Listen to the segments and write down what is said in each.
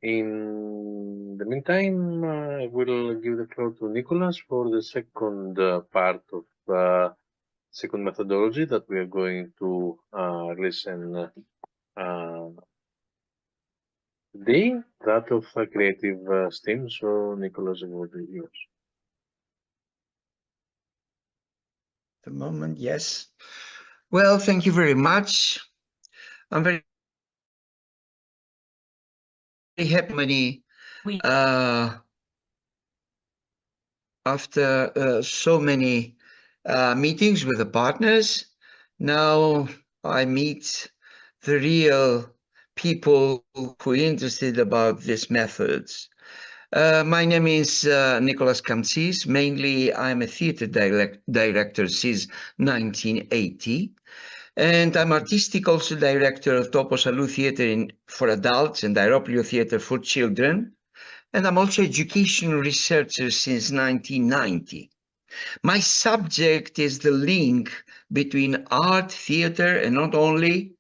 In the meantime, I will give the floor to Nicholas for the second part of second methodology that we are going to listen today, that of creative STEM. So, Nicholas, the word is yours. The moment, yes. Well, thank you very much. I'm very happy after so many meetings with the partners. Now I meet the real people who are interested about these methods. My name is Nicholas Kamtsis. Mainly, I'm a theater director since 1980. And I'm artistic also director of Topos Alou Theater for adults and Aeroplio Theater for children. And I'm also educational researcher since 1990. My subject is the link between art, theater, and not only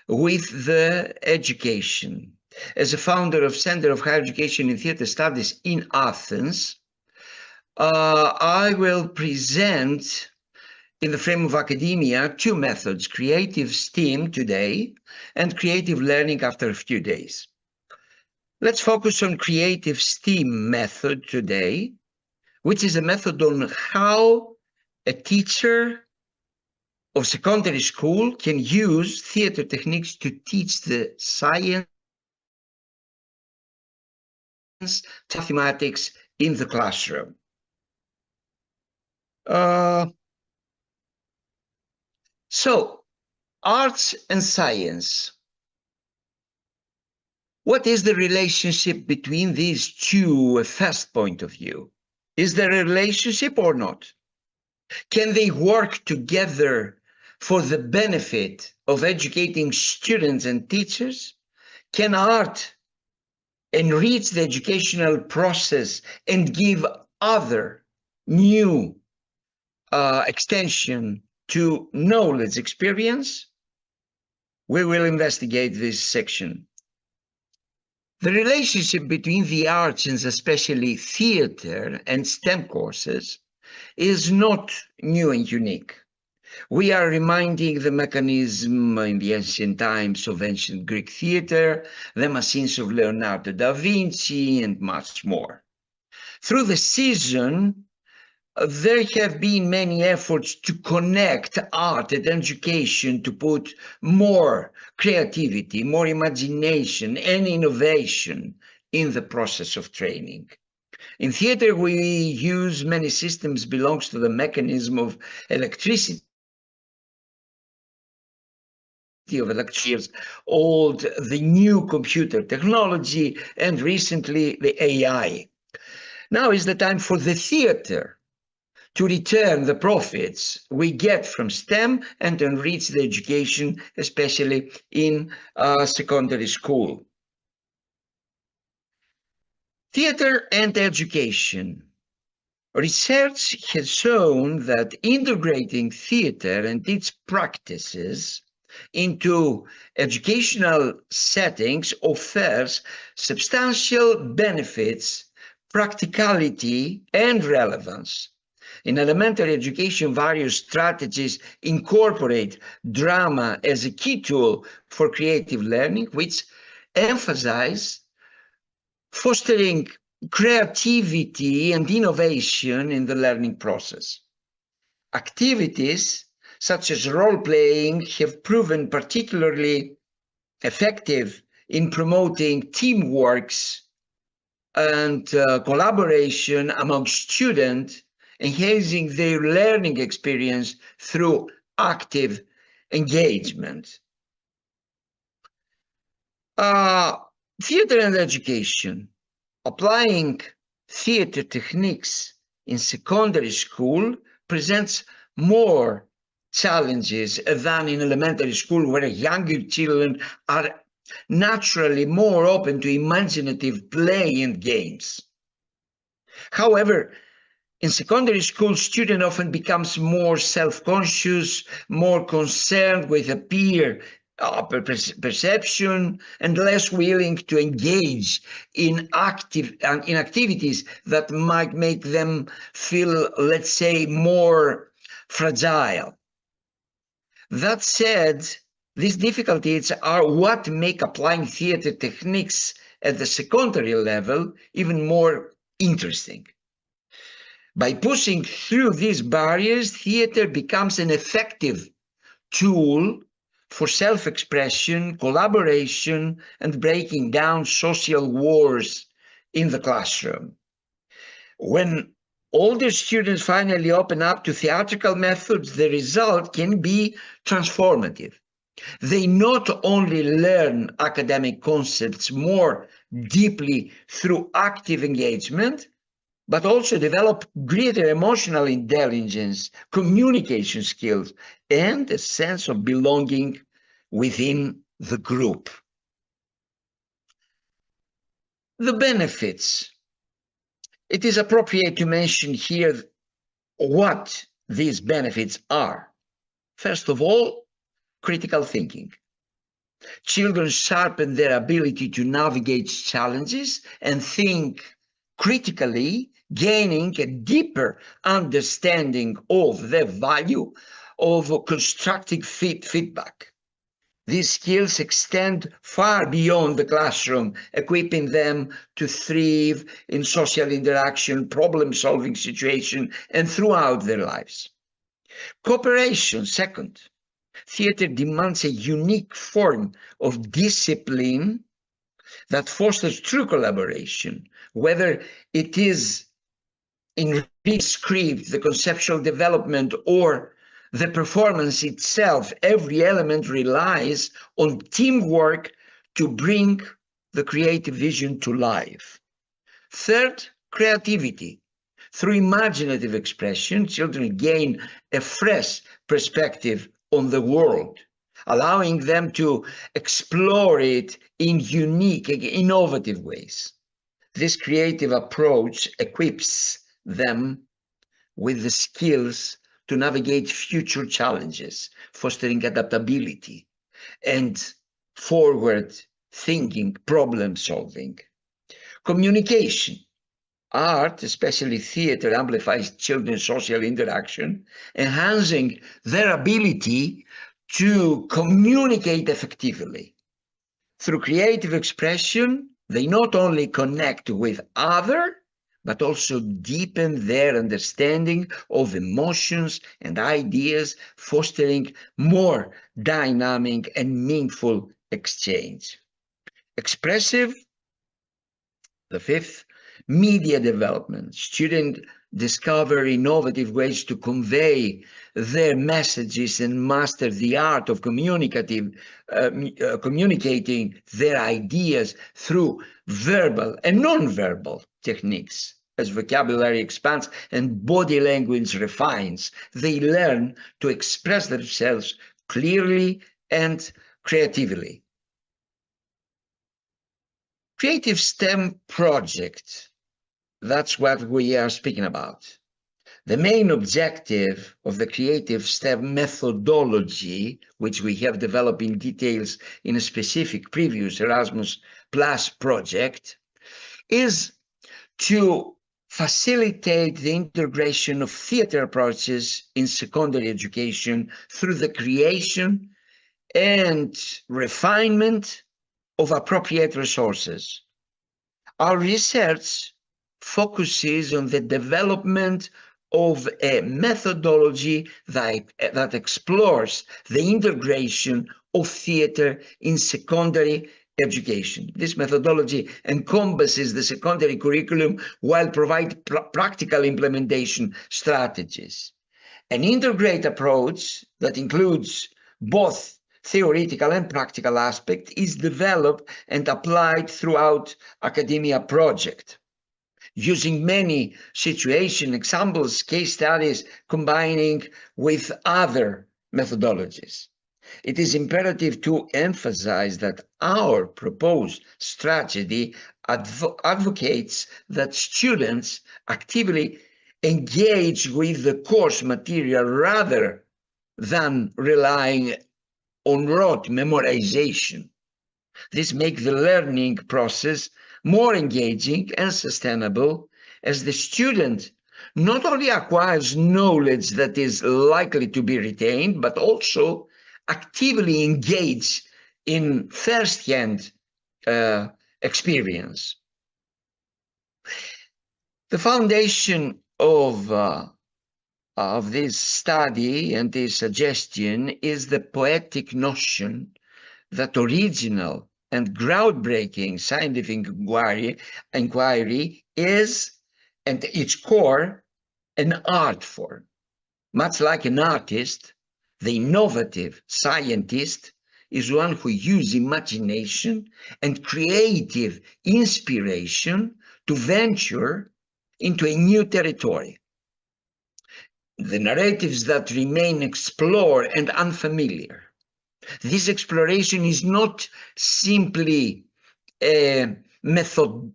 with the education. As a founder of Center of Higher Education in Theater Studies in Athens, I will present in the frame of academia two methods, creative STEAM today and creative learning after a few days. Let's focus on creative STEAM method today, which is a method on how a teacher of secondary school can use theater techniques to teach the science, mathematics in the classroom. So, arts and science. What is the relationship between these two first point of view? Is there a relationship or not? Can they work together for the benefit of educating students and teachers? Can art enrich the educational process and give other new extension to knowledge experience? We will investigate this section. The relationship between the arts and especially theater and STEM courses is not new and unique. We are reminding the mechanism in the ancient times of ancient Greek theater, the machines of Leonardo da Vinci, and much more. Through the season, there have been many efforts to connect art and education to put more creativity, more imagination, and innovation in the process of training. In theater, we use many systems belongs to the mechanism of electricity of electricians, old, the new computer technology, and recently the AI. Now is the time for the theater to return the profits we get from STEM and enrich the education, especially in secondary school. Theater and education. Research has shown that integrating theater and its practices into educational settings offers substantial benefits, practicality, and relevance. In elementary education, various strategies incorporate drama as a key tool for creative learning, which emphasize fostering creativity and innovation in the learning process. Activities such as role-playing have proven particularly effective in promoting teamwork and collaboration among students, enhancing their learning experience through active engagement. Theater and education. Applying theater techniques in secondary school presents more challenges than in elementary school, where younger children are naturally more open to imaginative play and games. However, in secondary school, student often becomes more self-conscious, more concerned with appear perception, and less willing to engage in activities that might make them feel, let's say, more fragile. That said, these difficulties are what make applying theater techniques at the secondary level even more interesting. By pushing through these barriers, theater becomes an effective tool for self-expression, collaboration, and breaking down social walls in the classroom. When older students finally open up to theatrical methods, the result can be transformative. They not only learn academic concepts more deeply through active engagement, but also develop greater emotional intelligence, communication skills, and a sense of belonging within the group. The benefits. It is appropriate to mention here what these benefits are. First of all, critical thinking. Children sharpen their ability to navigate challenges and think critically, gaining a deeper understanding of the value of constructive feedback. These skills extend far beyond the classroom, equipping them to thrive in social interaction, problem-solving situations, and throughout their lives. Cooperation, second. Theater demands a unique form of discipline that fosters true collaboration, whether it is in reading script, the conceptual development, or the performance itself. Every element relies on teamwork to bring the creative vision to life. Third, creativity. Through imaginative expression, children gain a fresh perspective on the world, allowing them to explore it in unique, innovative ways. This creative approach equips them with the skills to navigate future challenges, fostering adaptability and forward thinking, problem solving. Communication. Art, especially theater, amplifies children's social interaction, enhancing their ability to communicate effectively. Through creative expression, they not only connect with others, but also deepen their understanding of emotions and ideas, fostering more dynamic and meaningful exchange. Expressive, the fifth, media development. Students discover innovative ways to convey their messages and master the art of communicating their ideas through verbal and non-verbal techniques. As vocabulary expands and body language refines, they learn to express themselves clearly and creatively. Creative STEM project, that's what we are speaking about. The main objective of the creative STEM methodology, which we have developed in details in a specific previous Erasmus Plus project, is to facilitate the integration of theater approaches in secondary education through the creation and refinement of appropriate resources. Our research focuses on the development of a methodology that explores the integration of theater in secondary education. This methodology encompasses the secondary curriculum while providing practical implementation strategies. An integrated approach that includes both theoretical and practical aspect is developed and applied throughout academia project, using many situation examples, case studies, combining with other methodologies. It is imperative to emphasize that our proposed strategy advocates that students actively engage with the course material rather than relying on rote memorization. This makes the learning process more engaging and sustainable, as the student not only acquires knowledge that is likely to be retained, but also actively engage in first-hand experience. The foundation of this study and this suggestion is the poetic notion that original and groundbreaking scientific inquiry is, at its core, an art form. Much like an artist, the innovative scientist is one who uses imagination and creative inspiration to venture into a new territory. The narratives that remain explored and unfamiliar. This exploration is not simply a methodical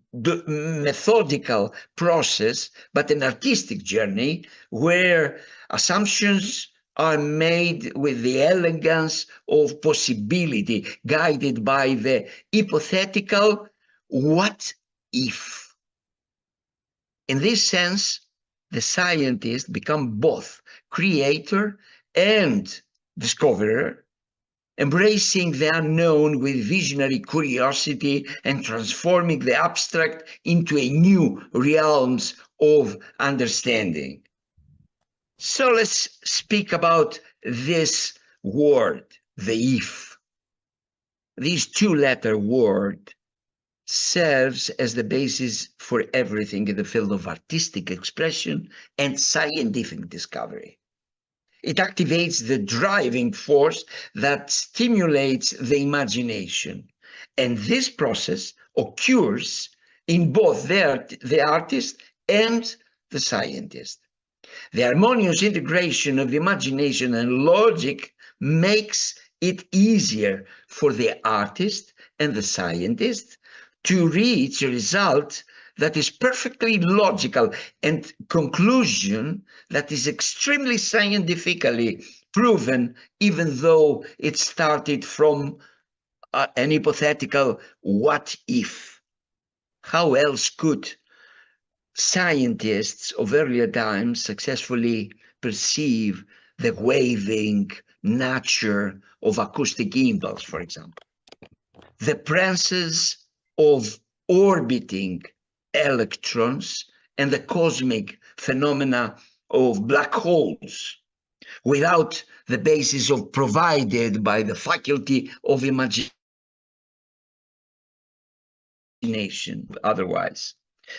process, but an artistic journey where assumptions are made with the elegance of possibility, guided by the hypothetical what if. In this sense, the scientist becomes both creator and discoverer, embracing the unknown with visionary curiosity and transforming the abstract into a new realms of understanding. So let's speak about this word, the if. This two-letter word serves as the basis for everything in the field of artistic expression and scientific discovery. It activates the driving force that stimulates the imagination. And this process occurs in both the artist and the scientist. The harmonious integration of imagination and logic makes it easier for the artist and the scientist to reach a result that is perfectly logical and conclusion that is extremely scientifically proven, even though it started from an hypothetical what if. How else could scientists of earlier times successfully perceive the waving nature of acoustic impulse, for example? The presence of orbiting electrons and the cosmic phenomena of black holes without the basis of provided by the faculty of imagination otherwise.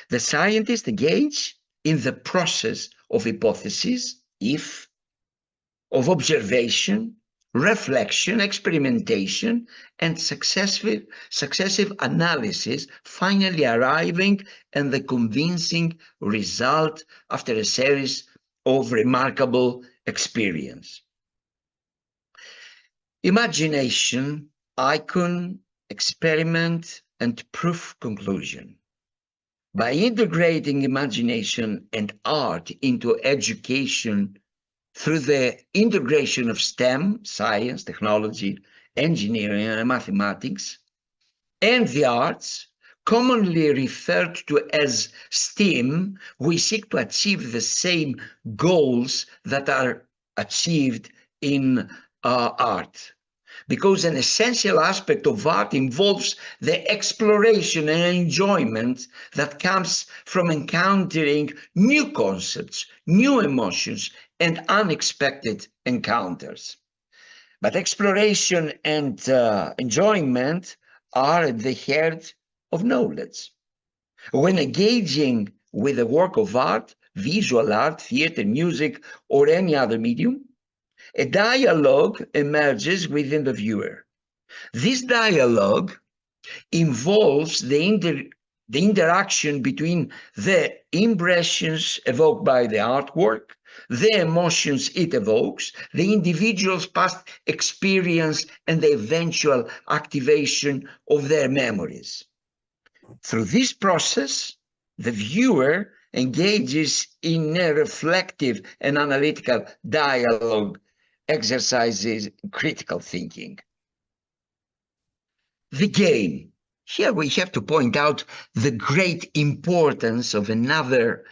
The scientists engage in the process of hypothesis, if, of observation, reflection, experimentation, and successive analysis, finally arriving at the convincing result after a series of remarkable experience. Imagination, icon, experiment, and proof conclusion. By integrating imagination and art into education through the integration of STEM, science, technology, engineering, and mathematics, and the arts, commonly referred to as STEAM, we seek to achieve the same goals that are achieved in art. Because an essential aspect of art involves the exploration and enjoyment that comes from encountering new concepts, new emotions, and unexpected encounters. But exploration and enjoyment are at the heart of knowledge. When engaging with a work of art, visual art, theater, music, or any other medium, a dialogue emerges within the viewer. This dialogue involves the interaction between the impressions evoked by the artwork, the emotions it evokes, the individual's past experience, and the eventual activation of their memories. Through this process, the viewer engages in a reflective and analytical dialogue exercises critical thinking. The game. Here we have to point out the great importance of another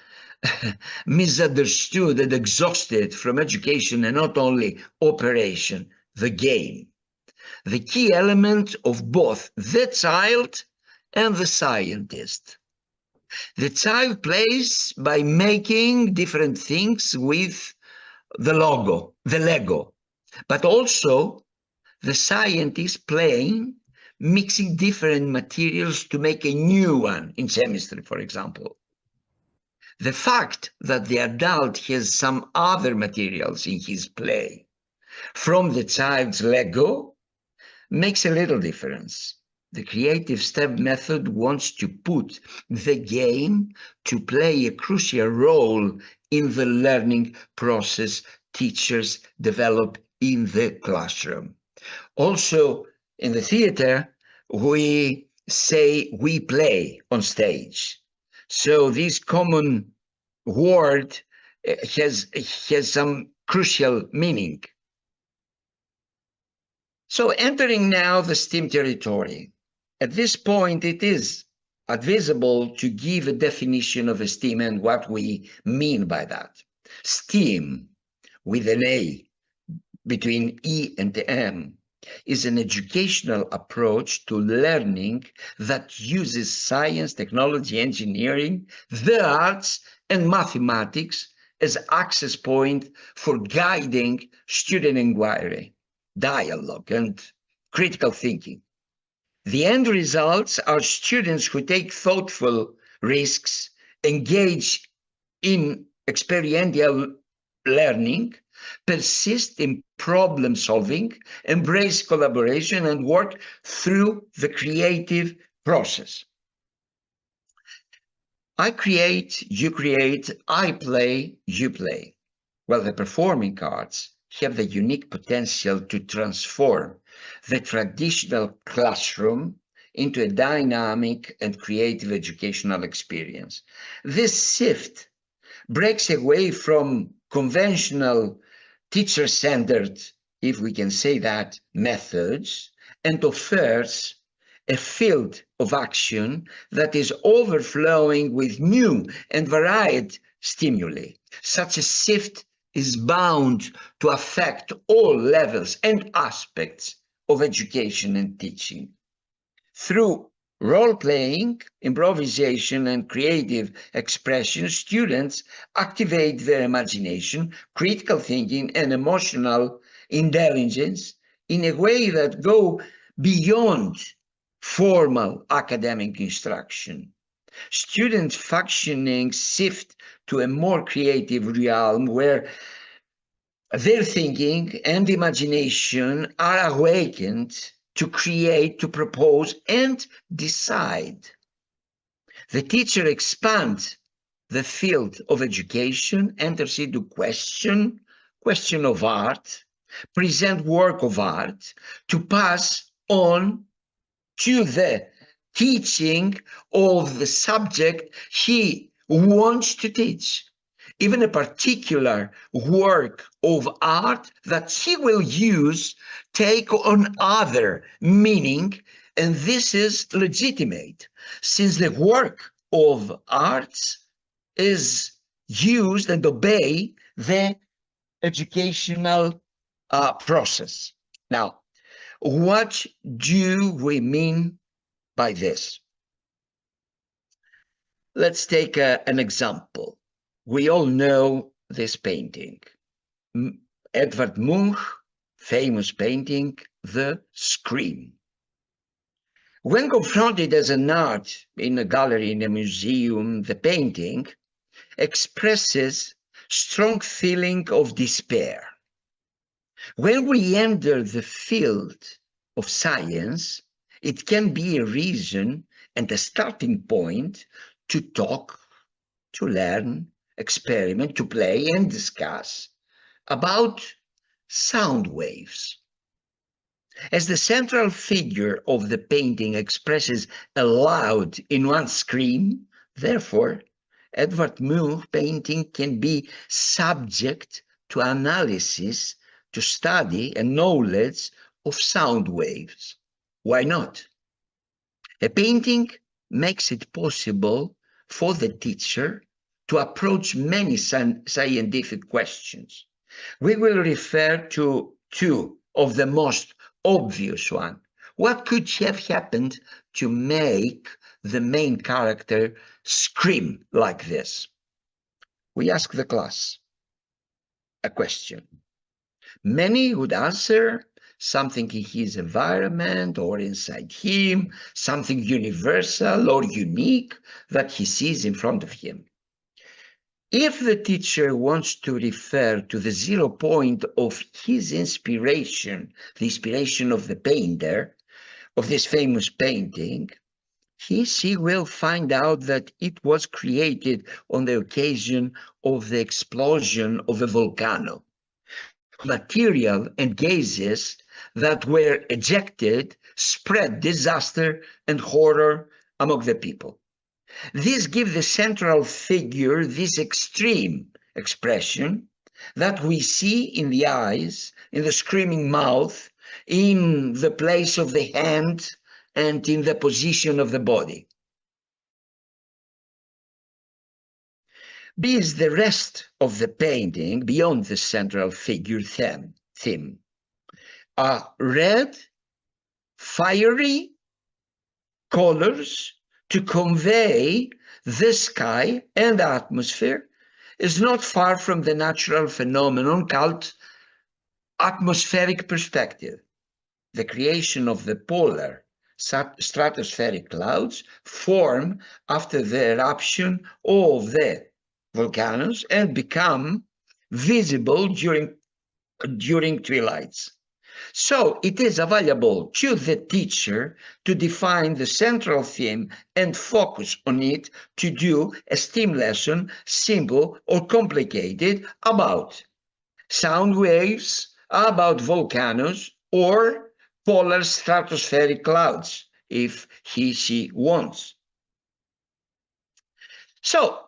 misunderstood and exhausted from education and not only operation, the game. The key element of both the child and the scientist. The child plays by making different things with the Lego, but also the scientist playing, mixing different materials to make a new one in chemistry, for example. The fact that the adult has some other materials in his play from the child's Lego makes a little difference. The creative STEM method wants to put the game to play a crucial role in the learning process teachers develop in the classroom. Also, in the theater, we say we play on stage. So this common word has some crucial meaning. So entering now the STEAM territory. At this point, it is advisable to give a definition of STEAM and what we mean by that. STEAM, with an A between E and M, is an educational approach to learning that uses science, technology, engineering, the arts, and mathematics as access point for guiding student inquiry, dialogue, and critical thinking. The end results are students who take thoughtful risks, engage in experiential learning, persist in problem solving, embrace collaboration, and work through the creative process. I create, you create, I play, you play. Well, the performing arts have the unique potential to transform the traditional classroom into a dynamic and creative educational experience. This shift breaks away from conventional teacher-centered, if we can say that, methods, and offers a field of action that is overflowing with new and varied stimuli. Such a shift is bound to affect all levels and aspects of education and teaching. Through role-playing, improvisation, and creative expression, students activate their imagination, critical thinking, and emotional intelligence in a way that go beyond formal academic instruction. Student functioning shift to a more creative realm where their thinking and imagination are awakened to create, to propose, and decide. The teacher expands the field of education, enters into question of art, present work of art, to pass on to the teaching of the subject he wants to teach, even a particular work of art that he will use take on other meaning, and this is legitimate since the work of arts is used and obey the educational process. Now, what do we mean by this? Let's take an example. We all know this painting. Edvard Munch, famous painting, The Scream. When confronted as an art in a gallery, in a museum, the painting expresses strong feeling of despair. When we enter the field of science, it can be a reason and a starting point to talk, to learn, experiment, to play, and discuss about sound waves. As the central figure of the painting expresses aloud in one scream, therefore, Edvard Munch painting can be subject to analysis to study a knowledge of sound waves. Why not? A painting makes it possible for the teacher to approach many scientific questions. We will refer to two of the most obvious ones. What could have happened to make the main character scream like this? We ask the class a question. Many would answer something in his environment or inside him, something universal or unique that he sees in front of him. If the teacher wants to refer to the 0 point of his inspiration, the inspiration of the painter, of this famous painting, she will find out that it was created on the occasion of the explosion of a volcano. Material and gases that were ejected spread disaster and horror among the people. This gives the central figure this extreme expression that we see in the eyes, in the screaming mouth, in the place of the hand, and in the position of the body. Is the rest of the painting beyond the central figure theme. Red, fiery colors to convey the sky and the atmosphere is not far from the natural phenomenon called atmospheric perspective. The creation of the polar stratospheric clouds form after the eruption of the volcanoes and become visible during twilights. So it is available to the teacher to define the central theme and focus on it to do a STEM lesson, simple or complicated, about sound waves, about volcanoes, or polar stratospheric clouds, if she wants. So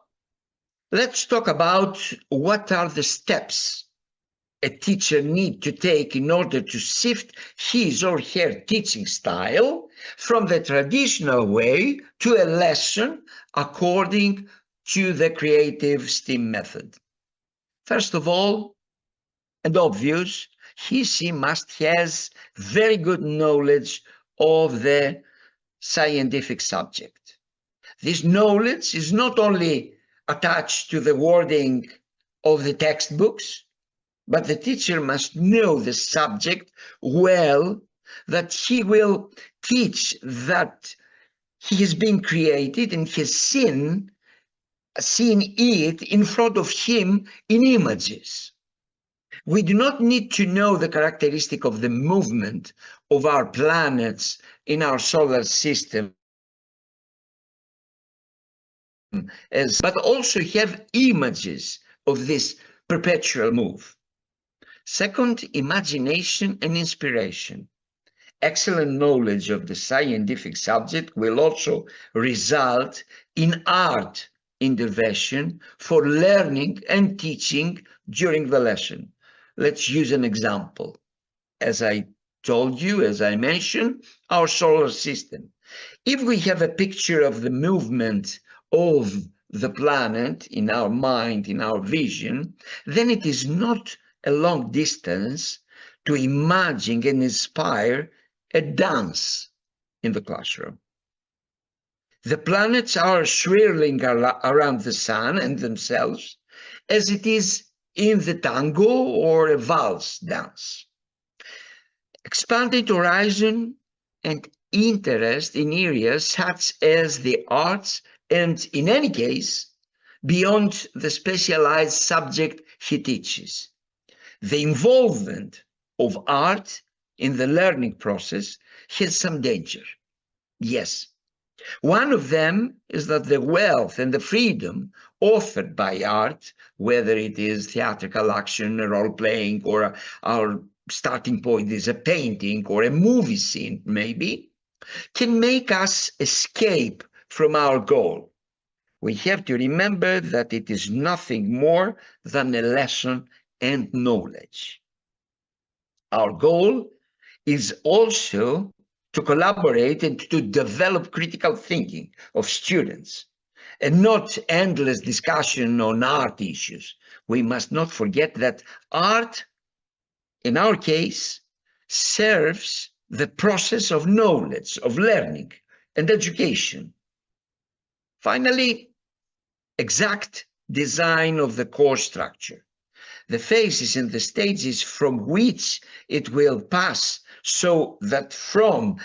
let's talk about what are the steps a teacher needs to take in order to shift his or her teaching style from the traditional way to a lesson according to the creative STEM method. First of all, and obvious, she must has very good knowledge of the scientific subject. This knowledge is not only attached to the wording of the textbooks, but the teacher must know the subject well, that he will teach that he has been created and has seen it in front of him in images. We do not need to know the characteristic of the movement of our planets in our solar system, but also have images of this perpetual move. Second, imagination and inspiration. Excellent knowledge of the scientific subject will also result in art intervention for learning and teaching during the lesson. Let's use an example. As I told you, as I mentioned, our solar system. If we have a picture of the movement of the planet in our mind, in our vision, then it is not a long distance to imagine and inspire a dance in the classroom. The planets are swirling around the sun and themselves as it is in the tango or a valse dance. Expanded horizon and interest in areas such as the arts, and in any case, beyond the specialized subject he teaches. The involvement of art in the learning process has some danger. Yes. One of them is that the wealth and the freedom offered by art, whether it is theatrical action, role playing, or our starting point is a painting or a movie scene, maybe, can make us escape from our goal. We have to remember that it is nothing more than a lesson and knowledge. Our goal is also to collaborate and to develop critical thinking of students and not endless discussion on art issues. We must not forget that art, in our case, serves the process of knowledge, of learning and education. Finally, exact design of the course structure, the phases and the stages from which it will pass, so that from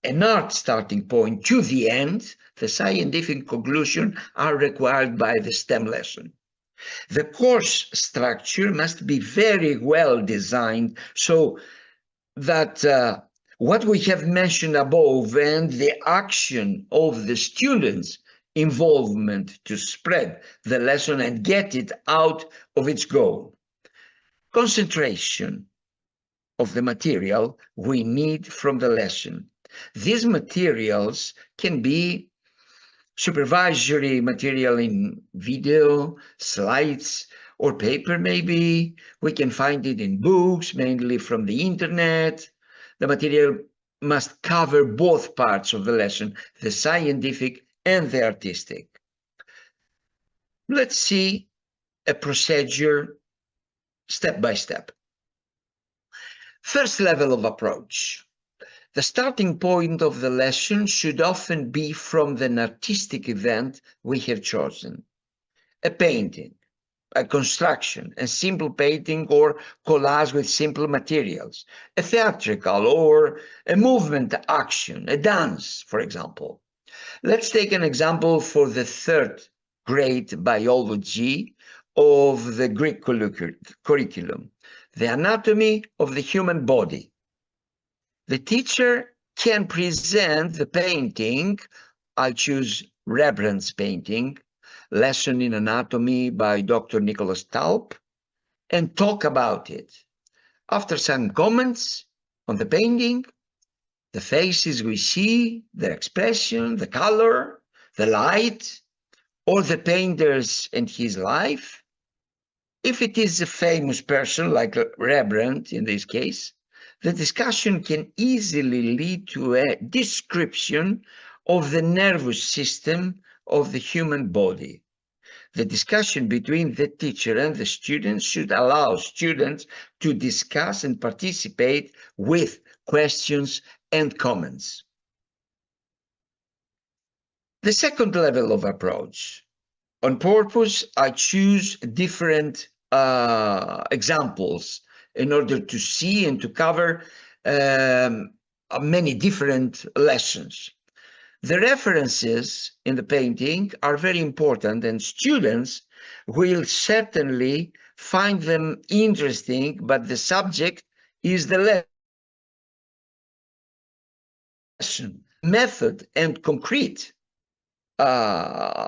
an art starting point to the end, the scientific conclusion are required by the STEM lesson. The course structure must be very well designed so that what we have mentioned above and the action of the students' involvement to spread the lesson and get it out of its goal. Concentration of the material we need from the lesson. These materials can be supervisory material in video, slides, or paper maybe. We can find it in books, mainly from the internet. The material must cover both parts of the lesson, the scientific and the artistic. Let's see a procedure step by step. First level of approach. The starting point of the lesson should often be from an artistic event we have chosen. A painting, a construction, a simple painting or collage with simple materials, a theatrical or a movement action, a dance, for example. Let's take an example for the third grade biology of the Greek curriculum, the anatomy of the human body. The teacher can present the painting. I choose Rembrandt's painting, Lesson in Anatomy by Dr. Nicholas Talp, and talk about it. After some comments on the painting, the faces we see, their expression, the color, the light, or the painters and his life. If it is a famous person like Rembrandt in this case, the discussion can easily lead to a description of the nervous system of the human body. The discussion between the teacher and the students should allow students to discuss and participate with questions and comments. The second level of approach. On purpose, I choose different examples in order to see and to cover many different lessons. The references in the painting are very important, and students will certainly find them interesting, but the subject is the lesson. Method and concrete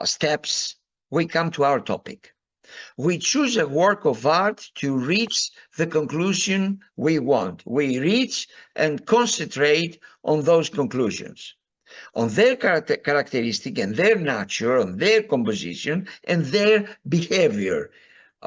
steps, we come to our topic. We choose a work of art to reach the conclusion we want. We reach and concentrate on those conclusions, on their characteristic and their nature, on their composition and their behavior.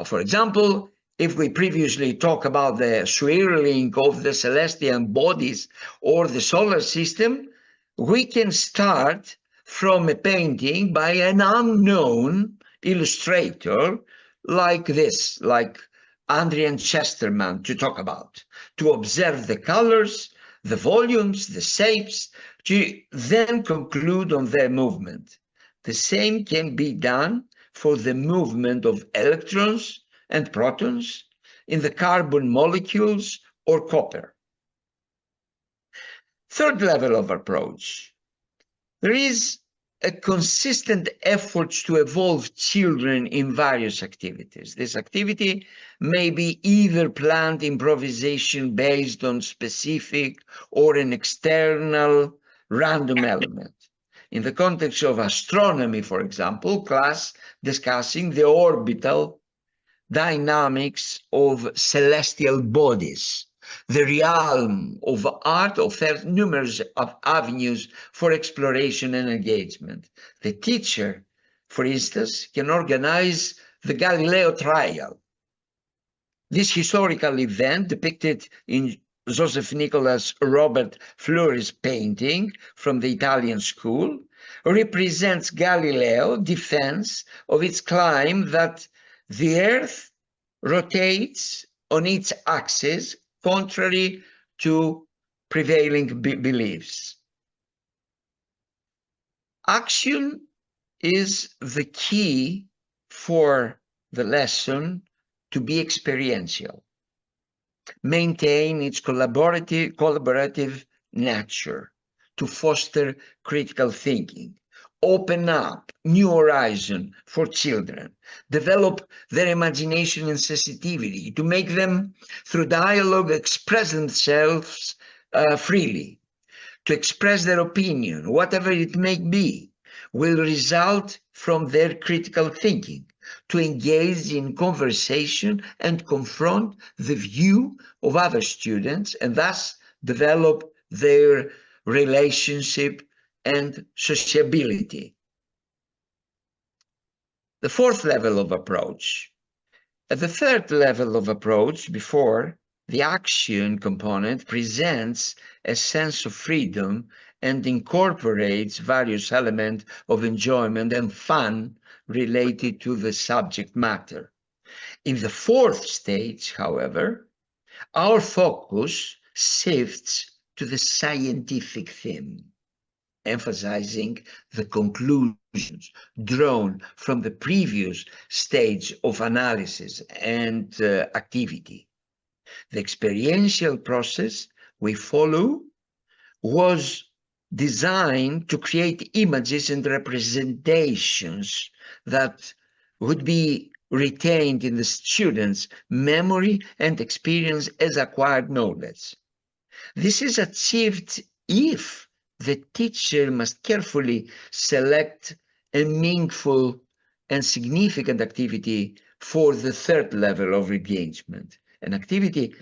For example, if we previously talked about the swirling of the celestial bodies or the solar system, we can start from a painting by an unknown illustrator like this, like Adrian Chesterman, to talk about, to observe the colors, the volumes, the shapes, to then conclude on their movement. The same can be done for the movement of electrons and protons in the carbon molecules or copper. Third level of approach. There is a consistent effort to involve children in various activities. This activity may be either planned improvisation based on specific or an external random element. In the context of astronomy, for example, class discussing the orbital dynamics of celestial bodies. The realm of art offers numerous avenues for exploration and engagement. The teacher, for instance, can organize the Galileo trial. This historical event depicted in Joseph Nicolas Robert Fleury's painting from the Italian school represents Galileo's defense of its claim that the Earth rotates on its axis contrary to prevailing beliefs. Action is the key for the lesson to be experiential, maintain its collaborative nature, to foster critical thinking, open up new horizon for children, develop their imagination and sensitivity, to make them, through dialogue, express themselves freely, to express their opinion, whatever it may be, will result from their critical thinking, to engage in conversation and confront the view of other students and thus develop their relationship and sociability. The fourth level of approach. At the third level of approach, before, the action component presents a sense of freedom and incorporates various elements of enjoyment and fun related to the subject matter. In the fourth stage, however, our focus shifts to the scientific theme, emphasizing the conclusions drawn from the previous stage of analysis and activity. The experiential process we follow was designed to create images and representations that would be retained in the student's memory and experience as acquired knowledge. This is achieved if the teacher must carefully select a meaningful and significant activity for the third level of engagement, an activity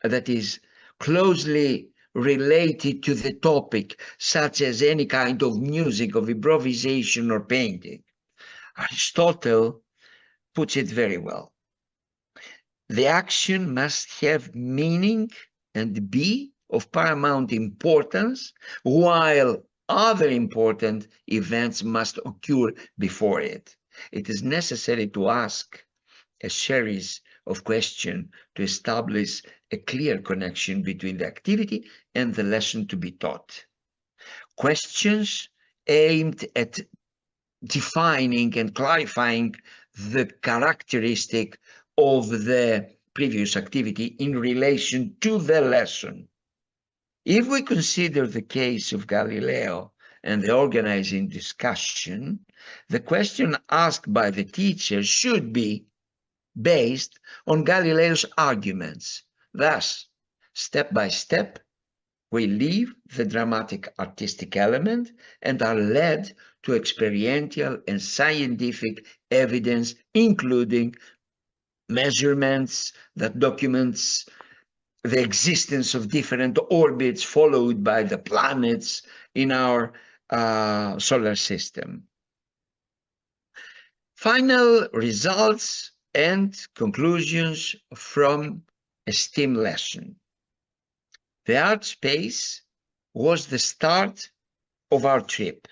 that is closely related to the topic, such as any kind of music, of improvisation, or painting. Aristotle puts it very well. The action must have meaning and be of paramount importance, while other important events must occur before it. It is necessary to ask a series of questions to establish a clear connection between the activity and the lesson to be taught. Questions aimed at defining and clarifying the characteristic of the previous activity in relation to the lesson. If we consider the case of Galileo and the organizing discussion, the question asked by the teacher should be based on Galileo's arguments. Thus, step by step, we leave the dramatic artistic element and are led to experiential and scientific evidence, including measurements that documents the existence of different orbits followed by the planets in our solar system. Final results and conclusions from a STEM lesson. The art space was the start of our trip.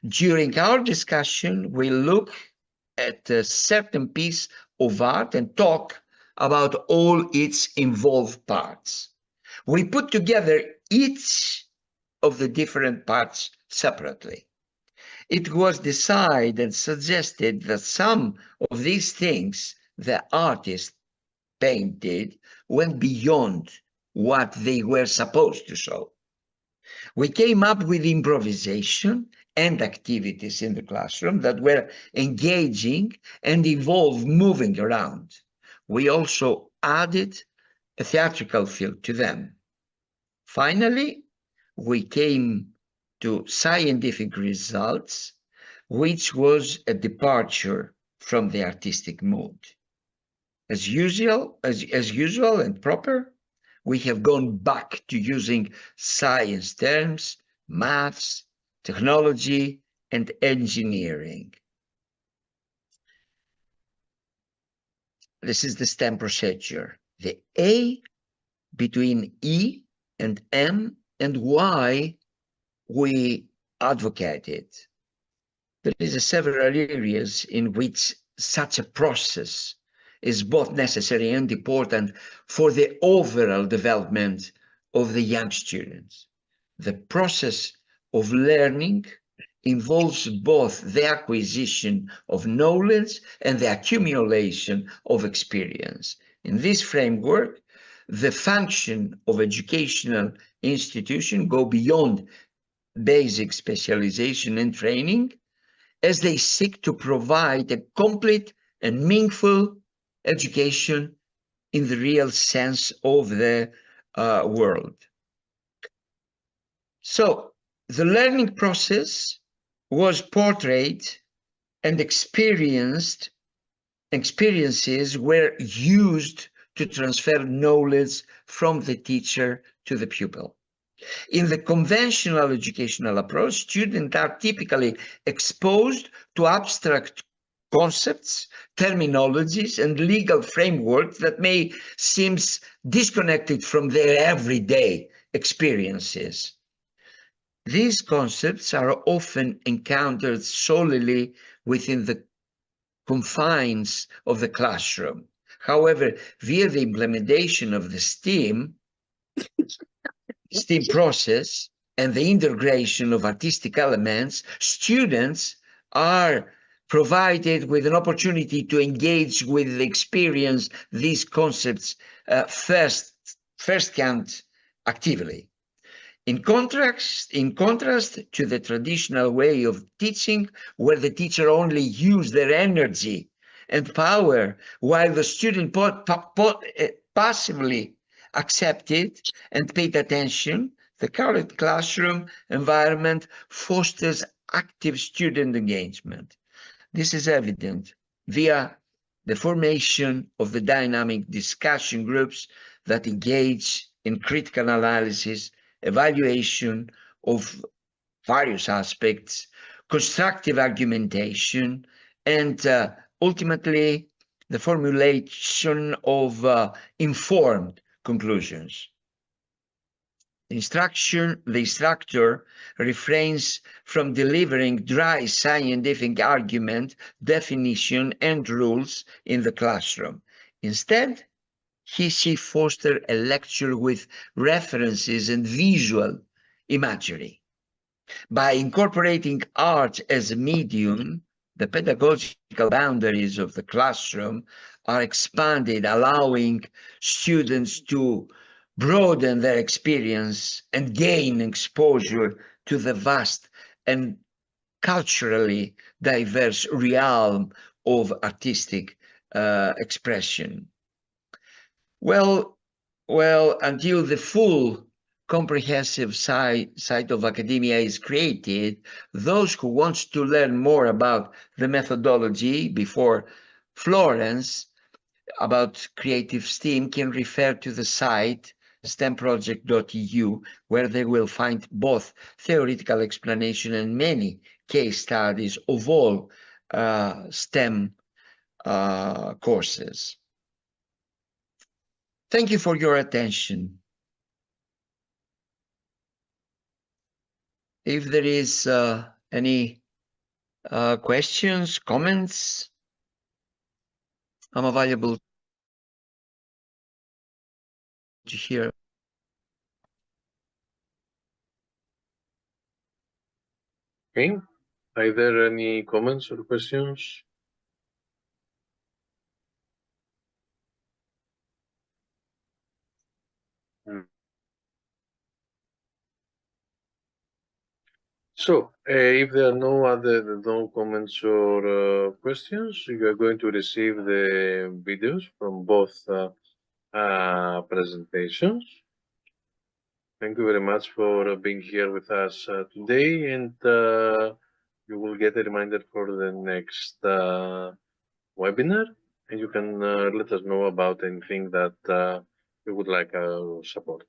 During our discussion, we look at a certain piece of art and talk about all its involved parts. We put together each of the different parts separately. It was decided and suggested that some of these things the artist painted went beyond what they were supposed to show. We came up with improvisation and activities in the classroom that were engaging and involved moving around. We also added a theatrical feel to them. Finally, we came to scientific results, which was a departure from the artistic mood. As usual and proper, we have gone back to using science terms, maths, technology, and engineering. This is the STEM procedure. The A between E and M and why we advocate it. There is several areas in which such a process is both necessary and important for the overall development of the young students. The process of learning involves both the acquisition of knowledge and the accumulation of experience. In this framework, the function of educational institutions go beyond basic specialization and training as they seek to provide a complete and meaningful education in the real sense of the word. So the learning process was portrayed and experiences were used to transfer knowledge from the teacher to the pupil. In the conventional educational approach, students are typically exposed to abstract concepts, terminologies, and legal frameworks that may seem disconnected from their everyday experiences. These concepts are often encountered solely within the confines of the classroom. However, via the implementation of the STEAM process and the integration of artistic elements, students are provided with an opportunity to engage with, experience these concepts firsthand actively. In contrast to the traditional way of teaching, where the teacher only used their energy and power, while the student passively accepted and paid attention, the current classroom environment fosters active student engagement. This is evident via the formation of the dynamic discussion groups that engage in critical analysis, evaluation of various aspects, constructive argumentation, and ultimately the formulation of informed conclusions. The instructor refrains from delivering dry scientific argument, definition, and rules in the classroom. Instead, she fosters a lecture with references and visual imagery. By incorporating art as a medium, the pedagogical boundaries of the classroom are expanded, allowing students to broaden their experience and gain exposure to the vast and culturally diverse realm of artistic expression. Well, until the full comprehensive site of academia is created, those who want to learn more about the methodology before Florence, about creative STEAM, can refer to the site stemproject.eu, where they will find both theoretical explanation and many case studies of all STEM courses. Thank you for your attention. If there is any questions, comments, I'm available to hear. Okay. Are there any comments or questions? So, if there are no comments or questions, you are going to receive the videos from both presentations. Thank you very much for being here with us today, and you will get a reminder for the next webinar, and you can let us know about anything that you would like our support.